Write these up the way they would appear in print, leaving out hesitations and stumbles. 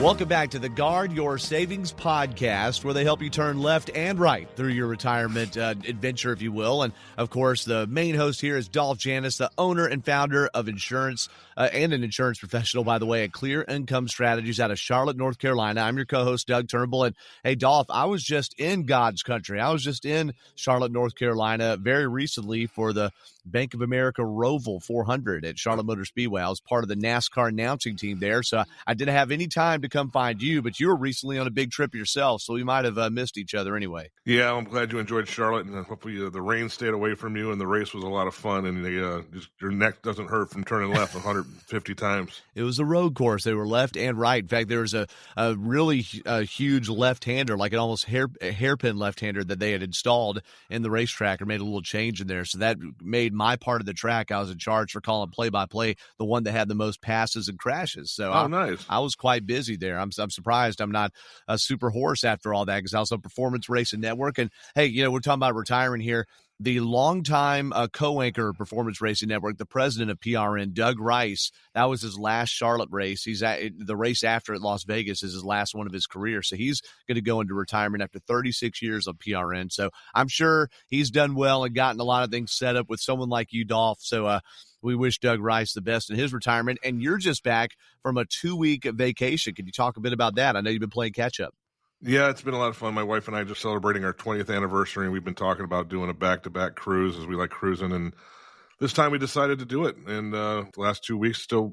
Welcome back to the Guard Your Savings podcast, where they help you turn left and right through your retirement adventure, if you will. And, of course, the main host here is Dolph Janis, the owner and founder of insurance and an insurance professional, by the way, at Clear Income Strategies out of Charlotte, North Carolina. I'm your co-host, Doug Turnbull. And, hey, Dolph, I was just in God's country. I was just in Charlotte, North Carolina very recently for the Bank of America Roval 400 at Charlotte Motor Speedway. I was part of the NASCAR announcing team there, so I didn't have any time to come find you, but you were recently on a big trip yourself, so we might have missed each other anyway. Yeah, I'm glad you enjoyed Charlotte, and hopefully the rain stayed away from you, and the race was a lot of fun, and just your neck doesn't hurt from turning left 150 times. It was a road course. They were left and right. In fact, there was a really huge left-hander, like an almost hairpin left-hander that they had installed in the racetrack or made a little change in there, so that made my part of the track. I was in charge for calling play-by-play, the one that had the most passes and crashes. So nice. I was quite busy there. I'm surprised I'm not a super horse after all that, because I was on Performance Racing Network. And, hey, we're talking about retiring here. The longtime co-anchor of Performance Racing Network, the president of PRN, Doug Rice, that was his last Charlotte race. He's at the race after at Las Vegas is his last one of his career. So he's going to go into retirement after 36 years on PRN. So I'm sure he's done well and gotten a lot of things set up with someone like you, Dolph. So we wish Doug Rice the best in his retirement. And you're just back from a 2-week vacation. Can you talk a bit about that? I know you've been playing catch-up. Yeah, it's been a lot of fun. My wife and I are just celebrating our 20th anniversary, and we've been talking about doing a back-to-back cruise, as we like cruising, and this time we decided to do it. And the last 2 weeks still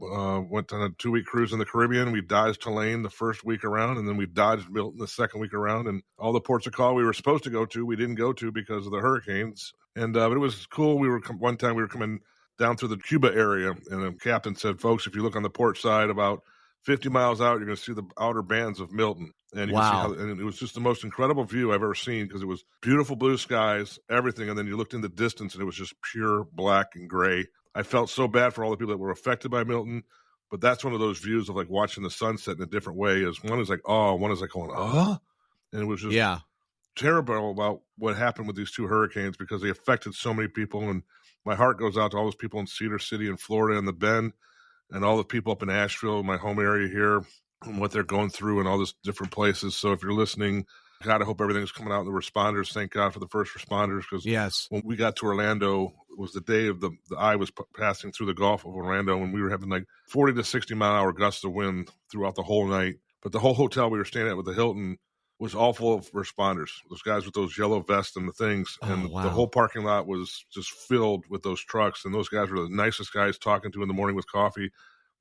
went on a 2-week cruise in the Caribbean. We dodged Tulane the first week around, and then we dodged Milton the second week around, and all the ports of call we were supposed to go to, we didn't go to because of the hurricanes. And but it was cool. One time we were coming down through the Cuba area, and the captain said, folks, if you look on the port side about 50 miles out, you're going to see the outer bands of Milton. And you wow. can see and it was just the most incredible view I've ever seen, because it was beautiful blue skies, everything. And then you looked in the distance and it was just pure black and gray. I felt so bad for all the people that were affected by Milton, but that's one of those views of like watching the sunset in a different way. Is one is like, oh, one is like going, oh, and it was just terrible about what happened with these two hurricanes, because they affected so many people. And my heart goes out to all those people in Cedar City in Florida and the Bend, and all the people up in Asheville, my home area here, and what they're going through in all these different places. So if you're listening, God, I hope everything's coming out in the responders. Thank God for the first responders, because when we got to Orlando, it was the day of the eye was passing through the Gulf of Orlando, and we were having like 40 to 60 mile an hour gusts of wind throughout the whole night. But the whole hotel we were staying at with the Hilton was all full of responders, those guys with those yellow vests and the things. And the whole parking lot was just filled with those trucks. And those guys were the nicest guys talking to in the morning with coffee,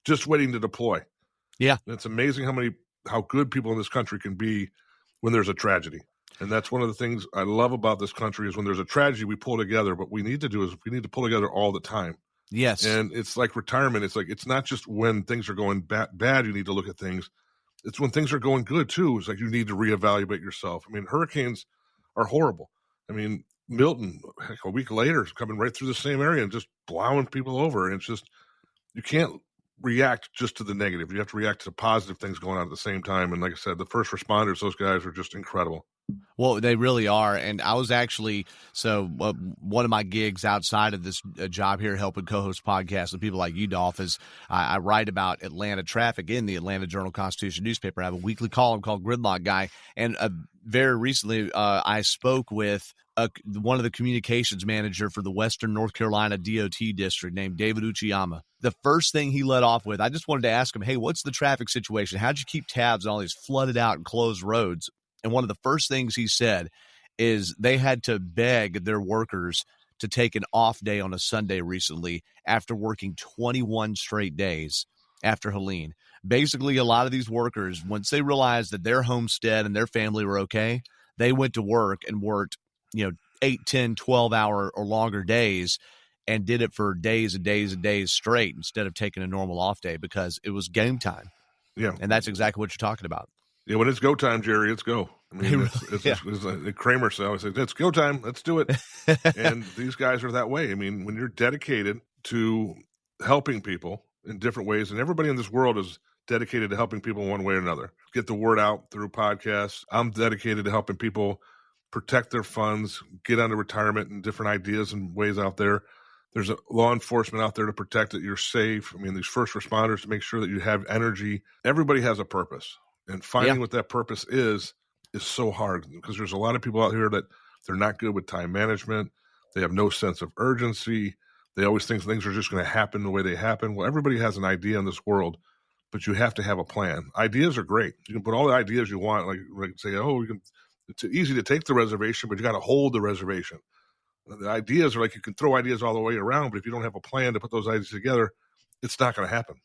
just waiting to deploy. Yeah. And it's amazing how good people in this country can be when there's a tragedy. And that's one of the things I love about this country, is when there's a tragedy, we pull together. But we need to pull together all the time. Yes. And it's like retirement. It's like, it's not just when things are going bad, you need to look at things. It's when things are going good too. It's like you need to reevaluate yourself. I mean, hurricanes are horrible. I mean, Milton, heck, a week later, is coming right through the same area and just plowing people over. And it's just, you can't react just to the negative. You have to react to the positive things going on at the same time. And like I said, the first responders, those guys are just incredible. Well, they really are. And I was actually, one of my gigs outside of this job here helping co-host podcasts with people like you, Dolph, is I write about Atlanta traffic in the Atlanta Journal-Constitution newspaper. I have a weekly column called Gridlock Guy. And very recently, I spoke with one of the communications manager for the Western North Carolina DOT district named David Uchiyama. The first thing he led off with, I just wanted to ask him, hey, what's the traffic situation? How'd you keep tabs on all these flooded out and closed roads? And one of the first things he said is they had to beg their workers to take an off day on a Sunday recently after working 21 straight days after Helene. Basically, a lot of these workers, once they realized that their homestead and their family were okay, they went to work and worked, 8, 10, 12-hour or longer days, and did it for days and days and days straight instead of taking a normal off day, because it was game time. Yeah. And that's exactly what you're talking about. Yeah, when it's go time, Jerry, it's go. I mean, it's like Kramer said, I always say, it's go time, let's do it. And these guys are that way. I mean, when you're dedicated to helping people in different ways, and everybody in this world is dedicated to helping people one way or another. Get the word out through podcasts. I'm dedicated to helping people protect their funds, get onto retirement, and different ideas and ways out there. There's a law enforcement out there to protect that you're safe. I mean, these first responders to make sure that you have energy. Everybody has a purpose. And finding what that purpose is so hard, because there's a lot of people out here that they're not good with time management. They have no sense of urgency. They always think things are just going to happen the way they happen. Well, everybody has an idea in this world, but you have to have a plan. Ideas are great. You can put all the ideas you want, like say, it's easy to take the reservation, but you got to hold the reservation. The ideas are like you can throw ideas all the way around, but if you don't have a plan to put those ideas together, it's not going to happen.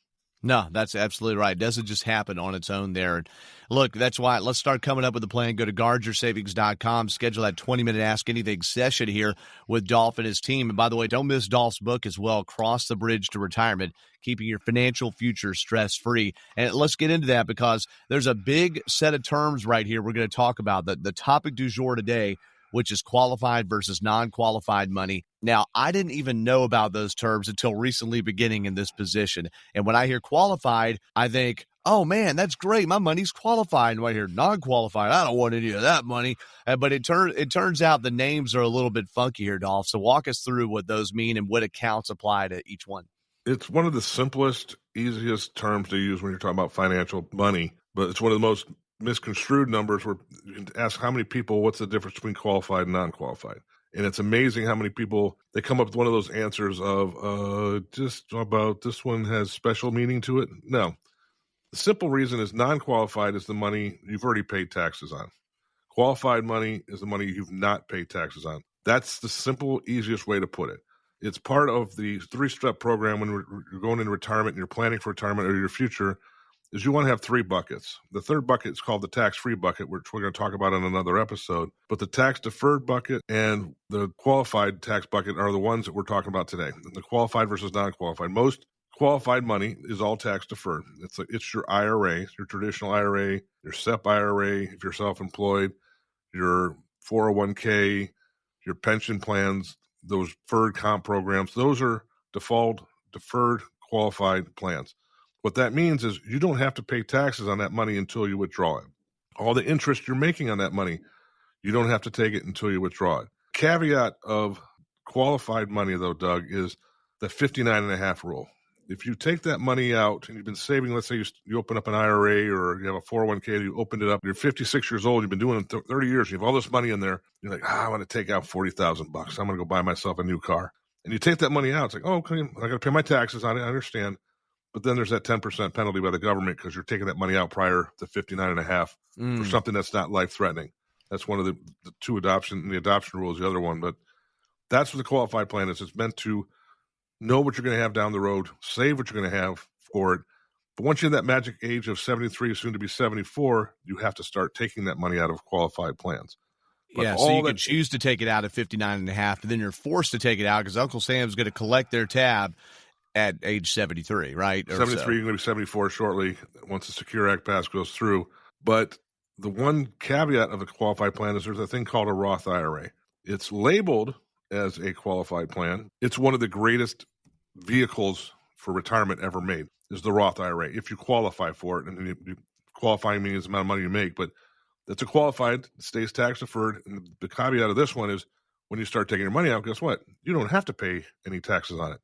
No, that's absolutely right. It doesn't just happen on its own there. Look, that's why let's start coming up with a plan. Go to guardyoursavings.com, schedule that 20-minute Ask Anything session here with Dolph and his team. And by the way, don't miss Dolph's book as well, Cross the Bridge to Retirement, Keeping Your Financial Future Stress-Free. And let's get into that because there's a big set of terms right here we're going to talk about. The topic du jour today, which is qualified versus non-qualified money. Now, I didn't even know about those terms until recently beginning in this position. And when I hear qualified, I think, oh, man, that's great. My money's qualified. And when I hear non-qualified, I don't want any of that money. But it turns out the names are a little bit funky here, Dolph. So walk us through what those mean and what accounts apply to each one. It's one of the simplest, easiest terms to use when you're talking about financial money, but it's one of the most misconstrued numbers where you can ask how many people, what's the difference between qualified and non-qualified? And it's amazing how many people, they come up with one of those answers of just about this one has special meaning to it. No. The simple reason is non-qualified is the money you've already paid taxes on. Qualified money is the money you've not paid taxes on. That's the simple, easiest way to put it. It's part of the 3-step program when you're going into retirement and you're planning for retirement or your future, is you want to have 3 buckets. The third bucket is called the tax-free bucket, which we're going to talk about in another episode. But the tax-deferred bucket and the qualified tax bucket are the ones that we're talking about today. The qualified versus non-qualified. Most qualified money is all tax-deferred. It's your IRA, your traditional IRA, your SEP IRA, if you're self-employed, your 401k, your pension plans, those deferred comp programs. Those are default deferred qualified plans. What that means is you don't have to pay taxes on that money until you withdraw it. All the interest you're making on that money, you don't have to take it until you withdraw it. Caveat of qualified money, though, Doug, is the 59.5 rule. If you take that money out and you've been saving, let's say you open up an IRA or you have a 401k, you opened it up, you're 56 years old, you've been doing it 30 years, you have all this money in there, you're like, I want to take out $40,000. I'm going to go buy myself a new car. And you take that money out, it's like, oh, okay, I got to pay my taxes on it, I understand. But then there's that 10% penalty by the government because you're taking that money out prior to 59.5 for something that's not life-threatening. That's one of the two adoption rules, the other one. But that's what the qualified plan is. It's meant to know what you're going to have down the road, save what you're going to have for it. But once you have that magic age of 73, soon to be 74, you have to start taking that money out of qualified plans. But so you can choose to take it out at 59.5, and then you're forced to take it out because Uncle Sam's going to collect their tab at age 73, right? 73, you're going to be 74 shortly once the Secure Act pass goes through. But the one caveat of the qualified plan is there's a thing called a Roth IRA. It's labeled as a qualified plan. It's one of the greatest vehicles for retirement ever made is the Roth IRA, if you qualify for it. And qualifying means the amount of money you make, but it's a qualified, it stays tax deferred. And the caveat of this one is when you start taking your money out, guess what? You don't have to pay any taxes on it.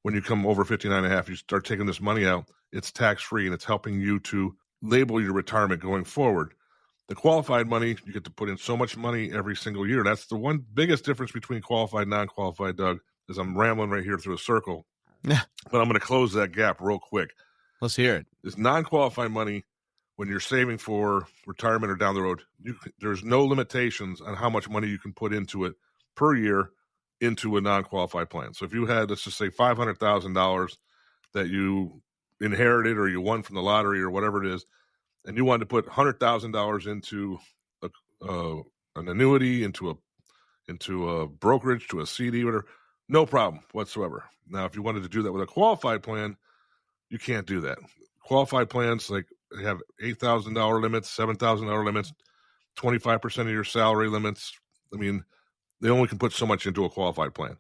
When you come over 59.5, you start taking this money out, it's tax-free, and it's helping you to label your retirement going forward. The qualified money, you get to put in so much money every single year. That's the one biggest difference between qualified and non-qualified, Doug, is I'm rambling right here through a circle. But I'm going to close that gap real quick. Let's hear it. This non-qualified money, when you're saving for retirement or down the road, there's no limitations on how much money you can put into it per year into a non-qualified plan. So if you had, let's just say $500,000 that you inherited or you won from the lottery or whatever it is, and you wanted to put $100,000 into an annuity, into a brokerage, to a CD, whatever, no problem whatsoever. Now, if you wanted to do that with a qualified plan, you can't do that. Qualified plans, like they have $8,000 limits, $7,000 limits, 25% of your salary limits. I mean, they only can put so much into a qualified plan.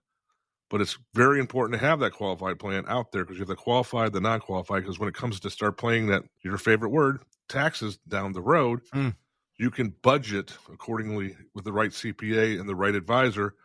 But it's very important to have that qualified plan out there because you have the qualified, the non-qualified, because when it comes to start playing that, your favorite word, taxes down the road, you can budget accordingly with the right CPA and the right advisor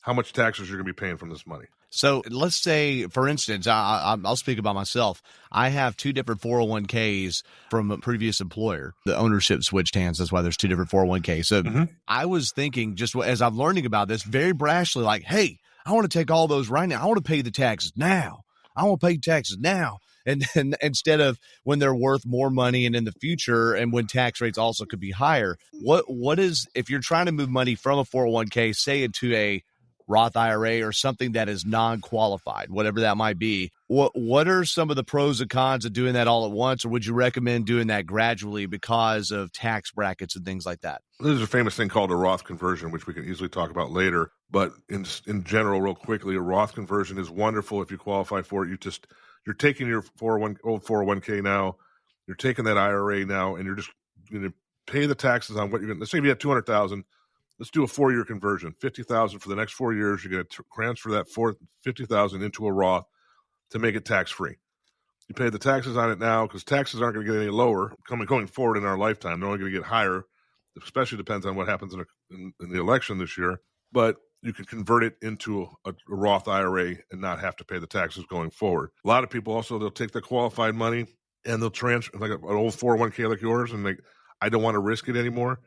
how much taxes you're going to be paying from this money. So let's say, for instance, I'll speak about myself. I have two different 401ks from a previous employer. The ownership switched hands. That's why there's two different 401ks. So I was thinking, just as I'm learning about this, very brashly, like, hey, I want to take all those right now. I want to pay the taxes now. I want to pay taxes now. And instead of when they're worth more money and in the future, and when tax rates also could be higher, what is, if you're trying to move money from a 401k, say into a Roth IRA or something that is non-qualified, whatever that might be, what are some of the pros and cons of doing that all at once, or would you recommend doing that gradually because of tax brackets and things like that? There's a famous thing called a Roth conversion, which we can easily talk about later. But in general, real quickly, a Roth conversion is wonderful if you qualify for it. You're taking your old 401k now, you're taking that IRA now, and you're just going to pay the taxes on what you're going to. Let's say if you have $200,000. Let's do a 4-year conversion, $50,000 for the next 4 years. You're going to transfer that $50,000 into a Roth to make it tax-free. You pay the taxes on it now because taxes aren't going to get any lower going forward in our lifetime. They're only going to get higher, especially depends on what happens in the election this year. But you can convert it into a Roth IRA and not have to pay the taxes going forward. A lot of people also, they'll take the qualified money and they'll transfer, like an old 401k like yours, and I don't want to risk it anymore.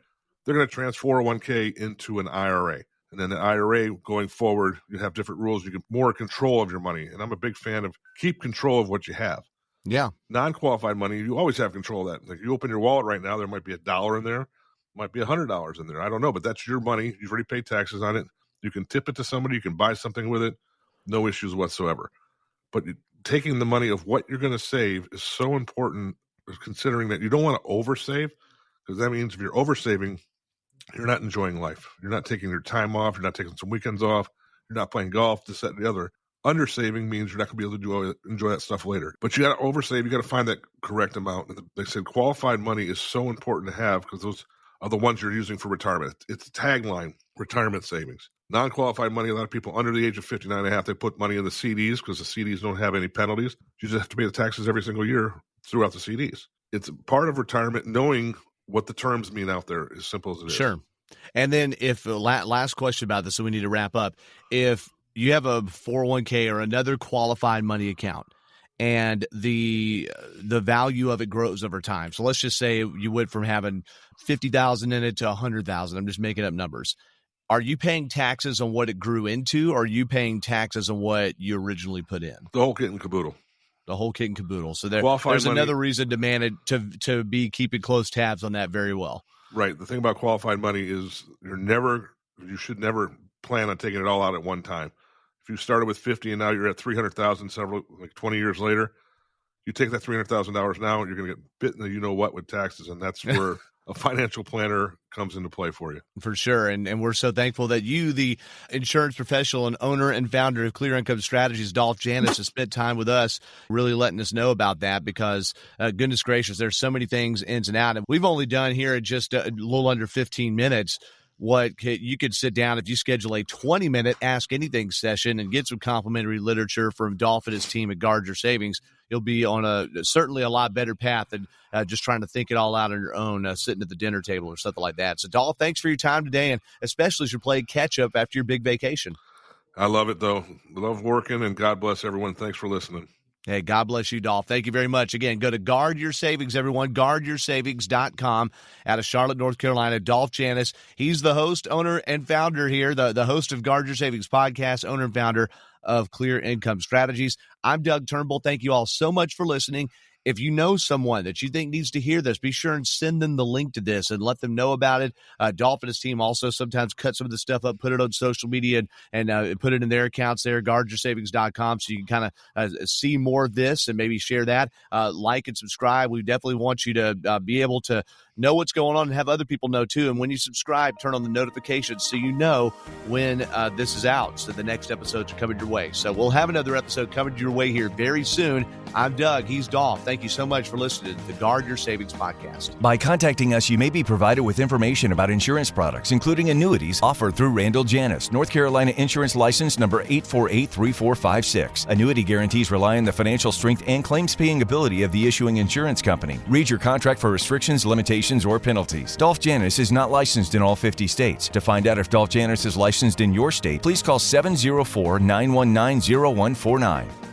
They're going to transfer 401k into an IRA. And then the IRA going forward, you have different rules. You get more control of your money. And I'm a big fan of keep control of what you have. Yeah. Non-qualified money, you always have control of that. Like you open your wallet right now, there might be $1 in there, might be $100 in there. I don't know, but that's your money. You've already paid taxes on it. You can tip it to somebody. You can buy something with it. No issues whatsoever. But taking the money of what you're going to save is so important, considering that you don't want to oversave, because that means if you're oversaving, you're not enjoying life. You're not taking your time off. You're not taking some weekends off. You're not playing golf, this, that, and the other. Undersaving means you're not going to be able to enjoy that stuff later. But you got to oversave. You got to find that correct amount. And they said qualified money is so important to have because those are the ones you're using for retirement. It's a tagline, retirement savings. Non-qualified money, a lot of people under the age of 59 and a half, they put money in the CDs because the CDs don't have any penalties. You just have to pay the taxes every single year throughout the CDs. It's part of retirement, knowing what the terms mean out there, as simple as it is. Sure. And then if last question about this, so we need to wrap up. If you have a 401k or another qualified money account and the value of it grows over time. So let's just say you went from having 50,000 in it to 100,000. I'm just making up numbers. Are you paying taxes on what it grew into, or are you paying taxes on what you originally put in? The whole kit and caboodle. The whole kit and caboodle. So there's another reason to manage to be keeping close tabs on that very well. Right. The thing about qualified money is you should never plan on taking it all out at one time. If you started with 50 and now you're at 300,000 like 20 years later, you take that $300,000 now and you're going to get bit in the you-know-what with taxes, and that's where a financial planner comes into play for you. For sure. And we're so thankful that you, the insurance professional and owner and founder of Clear Income Strategies, Dolph Janis, has spent time with us really letting us know about that because, goodness gracious, there's so many things ins and out. And we've only done here in just a little under 15 minutes what you could sit down if you schedule a 20-minute Ask Anything session and get some complimentary literature from Dolph and his team at Guard Your Savings. You'll be on certainly a lot better path than just trying to think it all out on your own, sitting at the dinner table or something like that. So, Dolph, thanks for your time today, and especially as you're playing catch-up after your big vacation. I love it, though. I love working, and God bless everyone. Thanks for listening. Hey, God bless you, Dolph. Thank you very much. Again, go to Guard Your Savings, everyone, guardyoursavings.com out of Charlotte, North Carolina. Dolph Janis, he's the host, owner, and founder here, the host of Guard Your Savings podcast, owner and founder of Clear Income Strategies. I'm Doug Turnbull. Thank you all so much for listening. If you know someone that you think needs to hear this, be sure and send them the link to this and let them know about it. Dolph and his team also sometimes cut some of the stuff up, put it on social media, and put it in their accounts there, guardyoursavings.com, so you can kind of see more of this and maybe share that. Like and subscribe. We definitely want you to be able to know what's going on and have other people know too. And when you subscribe, turn on the notifications so you know when this is out, so the next episodes are coming your way. So we'll have another episode coming your way here very soon. I'm Doug. He's Dolph. Thank thank you so much for listening to the Guard Your Savings podcast. By contacting us, you may be provided with information about insurance products, including annuities offered through Randall Janis, North Carolina Insurance License number 8483456. Annuity guarantees rely on the financial strength and claims-paying ability of the issuing insurance company. Read your contract for restrictions, limitations, or penalties. Dolph Janis is not licensed in all 50 states. To find out if Dolph Janis is licensed in your state, please call 704-919-0149.